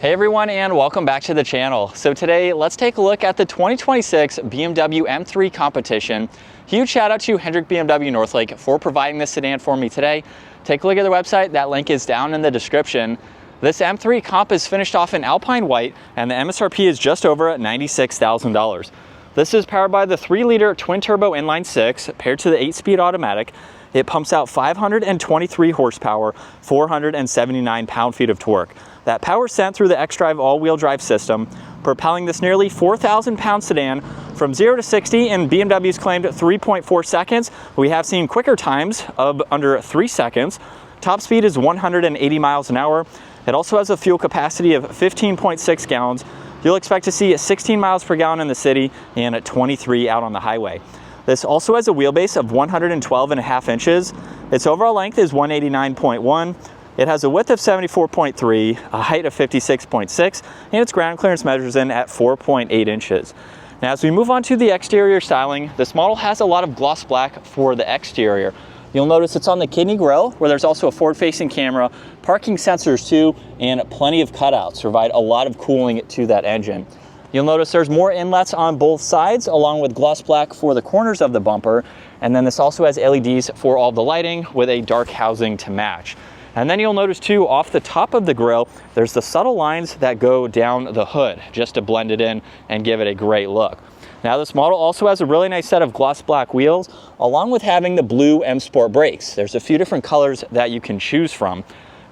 Hey everyone, and welcome back to the channel. So today, let's take a look at the 2026 BMW M3 competition. Huge shout out to Hendrick BMW Northlake for providing this sedan for me today. Take a look at their website, that link is down in the description. This M3 comp is finished off in Alpine White, and the MSRP is just over $96,000. This is powered by the 3-liter twin-turbo inline-6 paired to the 8-speed automatic. It pumps out 523 horsepower, 479 pound-feet of torque. That power sent through the xDrive all-wheel drive system, propelling this nearly 4,000-pound sedan from 0 to 60 in BMW's claimed 3.4 seconds. We have seen quicker times of under 3 seconds. Top speed is 180 miles an hour. It also has a fuel capacity of 15.6 gallons. You'll expect to see 16 miles per gallon in the city and 23 out on the highway. This also has a wheelbase of 112.5 inches. Its overall length is 189.1. It has a width of 74.3, a height of 56.6, and its ground clearance measures in at 4.8 inches. Now, as we move on to the exterior styling, this model has a lot of gloss black for the exterior. You'll notice it's on the kidney grille, where there's also a forward-facing camera, parking sensors too, and plenty of cutouts to provide a lot of cooling to that engine. You'll notice there's more inlets on both sides, along with gloss black for the corners of the bumper, and then this also has LEDs for all the lighting with a dark housing to match. And then you'll notice too, off the top of the grille, there's the subtle lines that go down the hood just to blend it in and give it a great look. Now, this model also has a really nice set of gloss black wheels, along with having the blue M Sport brakes. There's a few different colors that you can choose from.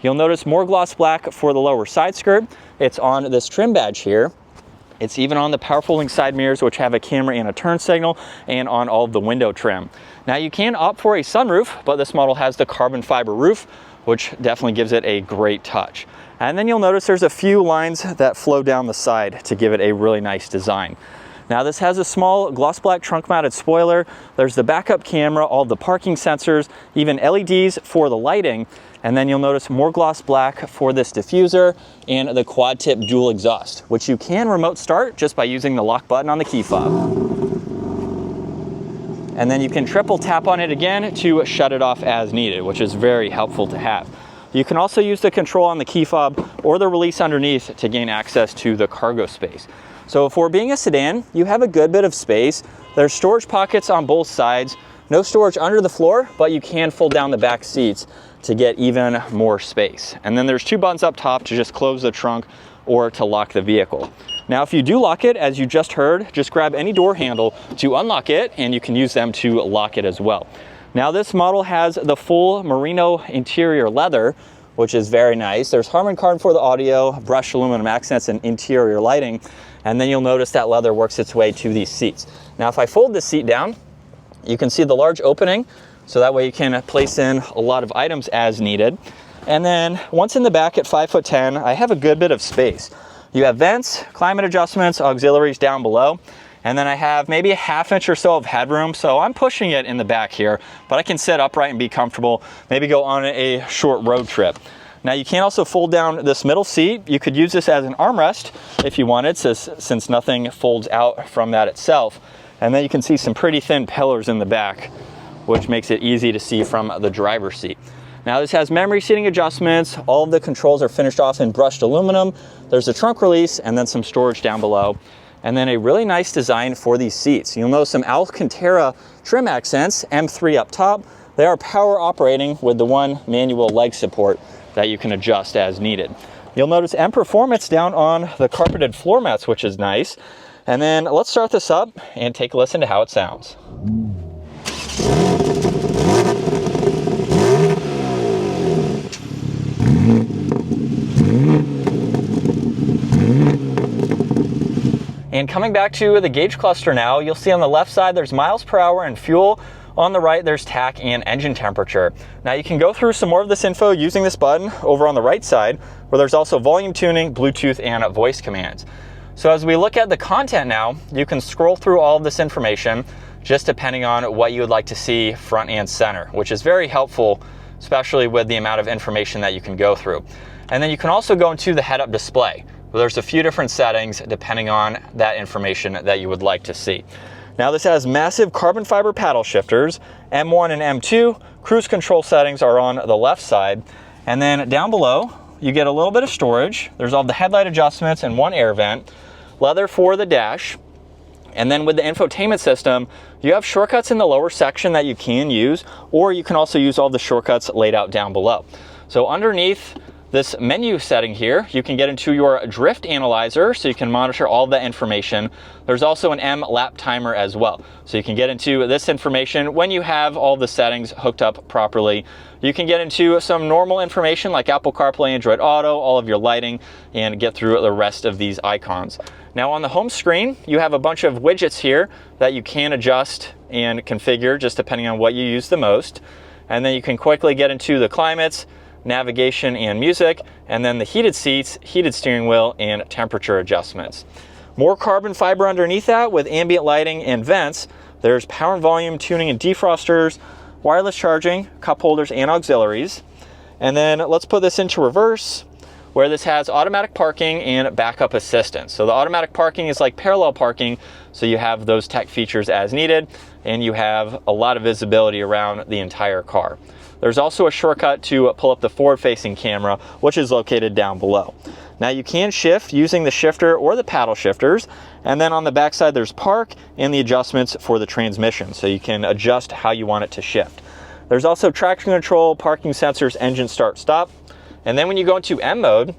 You'll notice more gloss black for the lower side skirt. It's on this trim badge here. It's even on the power folding side mirrors, which have a camera and a turn signal, and on all of the window trim. Now, you can opt for a sunroof, but this model has the carbon fiber roof, which definitely gives it a great touch. And then you'll notice there's a few lines that flow down the side to give it a really nice design. Now, this has a small gloss black trunk mounted spoiler. There's the backup camera, all the parking sensors, even LEDs for the lighting. And then you'll notice more gloss black for this diffuser and the quad tip dual exhaust, which you can remote start just by using the lock button on the key fob. And then you can triple tap on it again to shut it off as needed, which is very helpful to have. You can also use the control on the key fob or the release underneath to gain access to the cargo space. So for being a sedan, you have a good bit of space. There's storage pockets on both sides. No storage under the floor, but you can fold down the back seats to get even more space. And then there's 2 buttons up top to just close the trunk or to lock the vehicle. Now, if you do lock it, as you just heard, just grab any door handle to unlock it, and you can use them to lock it as well. Now, this model has the full merino interior leather, which is very nice. There's Harman Kardon for the audio, brushed aluminum accents, and interior lighting. And then you'll notice that leather works its way to these seats. Now, if I fold this seat down, you can see the large opening, so that way you can place in a lot of items as needed. And then once in the back at 5'10", I have a good bit of space. You have vents, climate adjustments, auxiliaries down below, and then I have maybe a ½ inch or so of headroom, so I'm pushing it in the back here, but I can sit upright and be comfortable, maybe go on a short road trip. Now, you can also fold down this middle seat. You could use this as an armrest if you wanted, since nothing folds out from that itself. And then you can see some pretty thin pillars in the back, which makes it easy to see from the driver's seat. Now, this has memory seating adjustments. All of the controls are finished off in brushed aluminum. There's a trunk release and then some storage down below. And then a really nice design for these seats. You'll notice some Alcantara trim accents, M3 up top. They are power operating with the 1 manual leg support that you can adjust as needed. You'll notice M Performance down on the carpeted floor mats, which is nice. And then let's start this up and take a listen to how it sounds. And coming back to the gauge cluster now, you'll see on the left side there's miles per hour and fuel. On the right, there's tach and engine temperature. Now, you can go through some more of this info using this button over on the right side, where there's also volume tuning, Bluetooth, and voice commands. So as we look at the content now, you can scroll through all of this information, just depending on what you would like to see front and center, which is very helpful, especially with the amount of information that you can go through. And then you can also go into the head-up display. There's a few different settings depending on that information that you would like to see. Now, this has massive carbon fiber paddle shifters, M1 and M2. Cruise control settings are on the left side. And then down below, you get a little bit of storage. There's all the headlight adjustments and one air vent, leather for the dash. And then with the infotainment system, you have shortcuts in the lower section that you can use, or you can also use all the shortcuts laid out down below. So underneath this menu setting here, you can get into your drift analyzer so you can monitor all the information. There's also an M lap timer as well. So you can get into this information when you have all the settings hooked up properly. You can get into some normal information like Apple CarPlay, Android Auto, all of your lighting, and get through the rest of these icons. Now on the home screen, you have a bunch of widgets here that you can adjust and configure just depending on what you use the most. And then you can quickly get into the climates, navigation and music, and then the heated seats, heated steering wheel, and temperature adjustments. More carbon fiber underneath that with ambient lighting and vents. There's power and volume tuning and defrosters, wireless charging, cup holders, and auxiliaries. And then let's put this into reverse, where this has automatic parking and backup assistance. So the automatic parking is like parallel parking, so you have those tech features as needed, and you have a lot of visibility around the entire car. There's also a shortcut to pull up the forward-facing camera, which is located down below. Now you can shift using the shifter or the paddle shifters, and then on the backside there's park and the adjustments for the transmission, so you can adjust how you want it to shift. There's also traction control, parking sensors, engine start stop, and then when you go into M mode,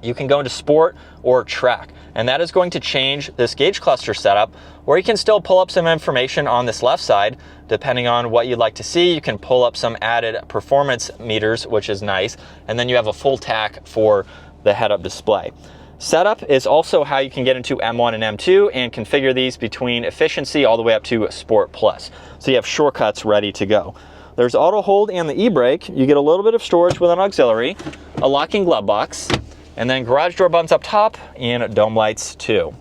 you can go into sport or track, and that is going to change this gauge cluster setup, or you can still pull up some information on this left side depending on what you'd like to see. You can pull up some added performance meters, which is nice, and then you have a full tack for the head-up display. Setup is also how you can get into M1 and M2 and configure these between efficiency all the way up to Sport Plus, so you have shortcuts ready to go. There's auto hold and the e-brake. You get a little bit of storage with an auxiliary, a locking glove box, and then garage door buttons up top and dome lights too.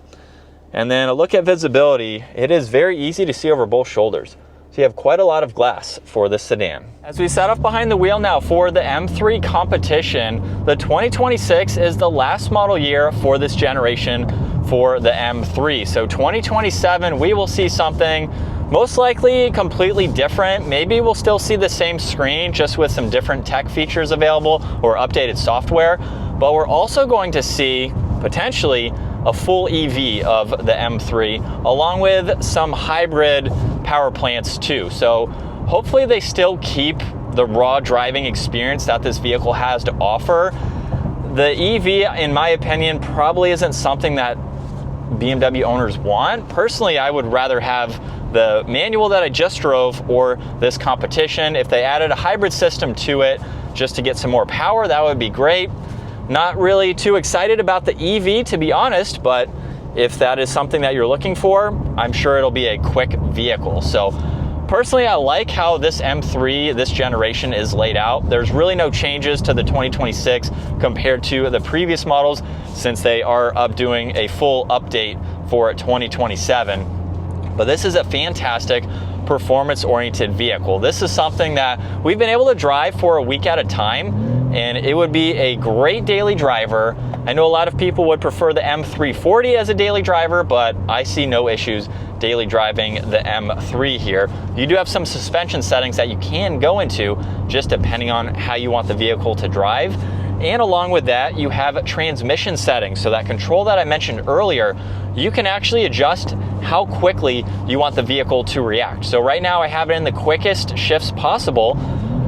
And then a look at visibility. It is very easy to see over both shoulders. So you have quite a lot of glass for this sedan. As we set up behind the wheel now for the M3 competition, the 2026 is the last model year for this generation for the M3. So 2027, we will see something most likely completely different. Maybe we'll still see the same screen just with some different tech features available or updated software, but we're also going to see potentially a full EV of the M3 along with some hybrid power plants too. So hopefully they still keep the raw driving experience that this vehicle has to offer. The EV, in my opinion, probably isn't something that BMW owners want. Personally, I would rather have the manual that I just drove or this competition. If they added a hybrid system to it just to get some more power, that would be great. Not really too excited about the EV, to be honest, but if that is something that you're looking for, I'm sure it'll be a quick vehicle. So personally, I like how this M3, this generation, is laid out. There's really no changes to the 2026 compared to the previous models, since they are doing a full update for 2027. But this is a fantastic performance-oriented vehicle. This is something that we've been able to drive for a week at a time, and it would be a great daily driver. I know a lot of people would prefer the M340 as a daily driver, but I see no issues daily driving the M3 here. You do have some suspension settings that you can go into just depending on how you want the vehicle to drive. And along with that, you have transmission settings. So that control that I mentioned earlier, you can actually adjust how quickly you want the vehicle to react. So right now I have it in the quickest shifts possible.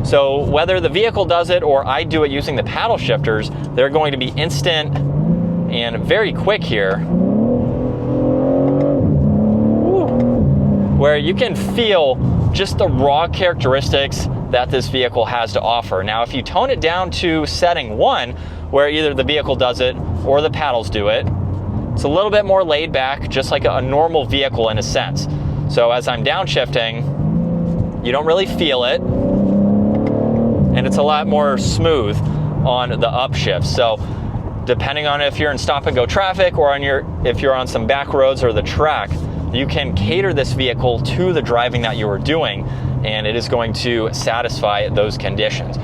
So whether the vehicle does it or I do it using the paddle shifters, they're going to be instant and very quick here, where you can feel just the raw characteristics that this vehicle has to offer. Now, if you tone it down to setting 1, where either the vehicle does it or the paddles do it, it's a little bit more laid back, just like a normal vehicle in a sense. So as I'm downshifting, you don't really feel it, and it's a lot more smooth on the upshift. So depending on if you're in stop and go traffic or if you're on some back roads or the track, you can cater this vehicle to the driving that you are doing, and it is going to satisfy those conditions.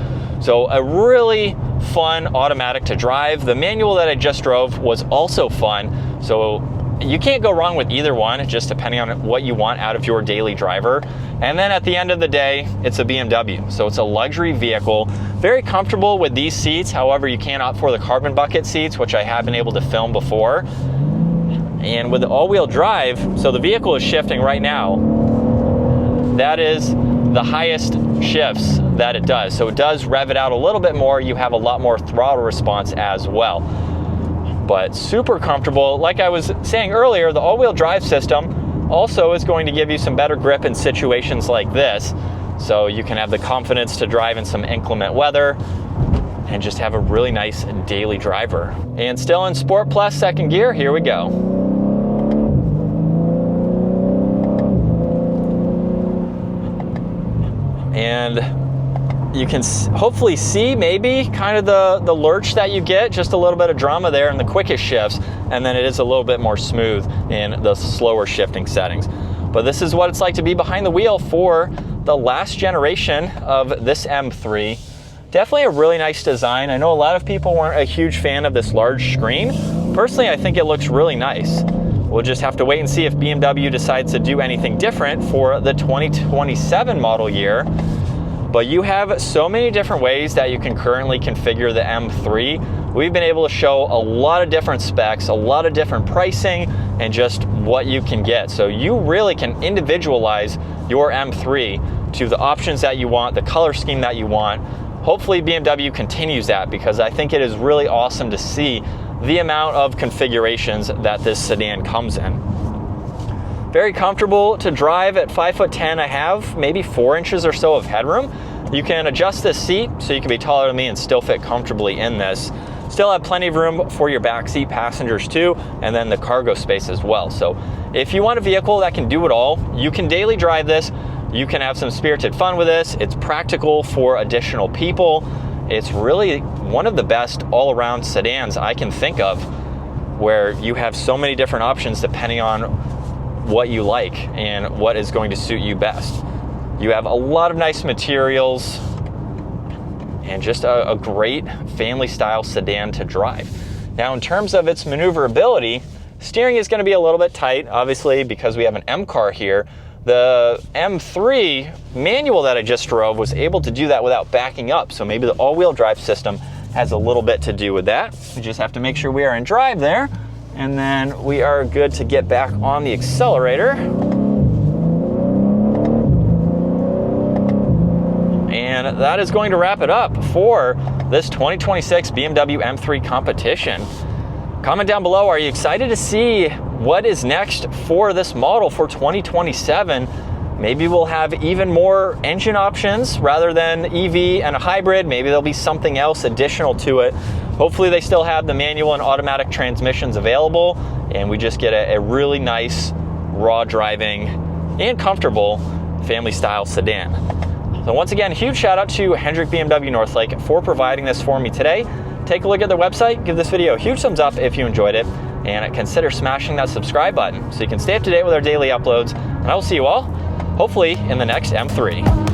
So a really fun automatic to drive. The manual that I just drove was also fun. So you can't go wrong with either one, just depending on what you want out of your daily driver. And then at the end of the day, it's a BMW. So it's a luxury vehicle, very comfortable with these seats. However, you can opt for the carbon bucket seats, which I have been able to film before. And with the all-wheel drive, so the vehicle is shifting right now. That is the highest shifts that it does. So it does rev it out a little bit more. You have a lot more throttle response as well. But super comfortable. Like I was saying earlier, the all-wheel drive system also is going to give you some better grip in situations like this. So you can have the confidence to drive in some inclement weather and just have a really nice daily driver. And still in Sport Plus second gear, here we go. And you can hopefully see maybe kind of the lurch that you get, just a little bit of drama there in the quickest shifts, and then it is a little bit more smooth in the slower shifting settings. But this is what it's like to be behind the wheel for the last generation of this M3. Definitely a really nice design. I know a lot of people weren't a huge fan of this large screen. Personally, I think it looks really nice. We'll just have to wait and see if BMW decides to do anything different for the 2027 model year. But you have so many different ways that you can currently configure the M3. We've been able to show a lot of different specs, a lot of different pricing, and just what you can get. So you really can individualize your M3 to the options that you want, the color scheme that you want. Hopefully BMW continues that, because I think it is really awesome to see the amount of configurations that this sedan comes in. Very comfortable to drive at 5'10". I have maybe 4 inches or so of headroom. You can adjust this seat so you can be taller than me and still fit comfortably in this. Still have plenty of room for your backseat passengers too, and then the cargo space as well. So if you want a vehicle that can do it all, you can daily drive this. You can have some spirited fun with this. It's practical for additional people. It's really one of the best all-around sedans I can think of, where you have so many different options depending on what you like and what is going to suit you best. You have a lot of nice materials and just a great family-style sedan to drive. Now, in terms of its maneuverability, steering is going to be a little bit tight, obviously, because we have an M car here. The M3 manual that I just drove was able to do that without backing up, so maybe the all-wheel drive system has a little bit to do with that. We just have to make sure we are in drive there, and then we are good to get back on the accelerator. And that is going to wrap it up for this 2026 BMW M3 competition. Comment down below, are you excited to see what is next for this model for 2027? Maybe we'll have even more engine options rather than EV and a hybrid. Maybe there'll be something else additional to it. Hopefully they still have the manual and automatic transmissions available, and we just get a really nice, raw driving and comfortable family style sedan. So once again, huge shout out to Hendrick BMW Northlake for providing this for me today. Take a look at their website, give this video a huge thumbs up if you enjoyed it, and consider smashing that subscribe button so you can stay up to date with our daily uploads. And I will see you all, hopefully, in the next M3.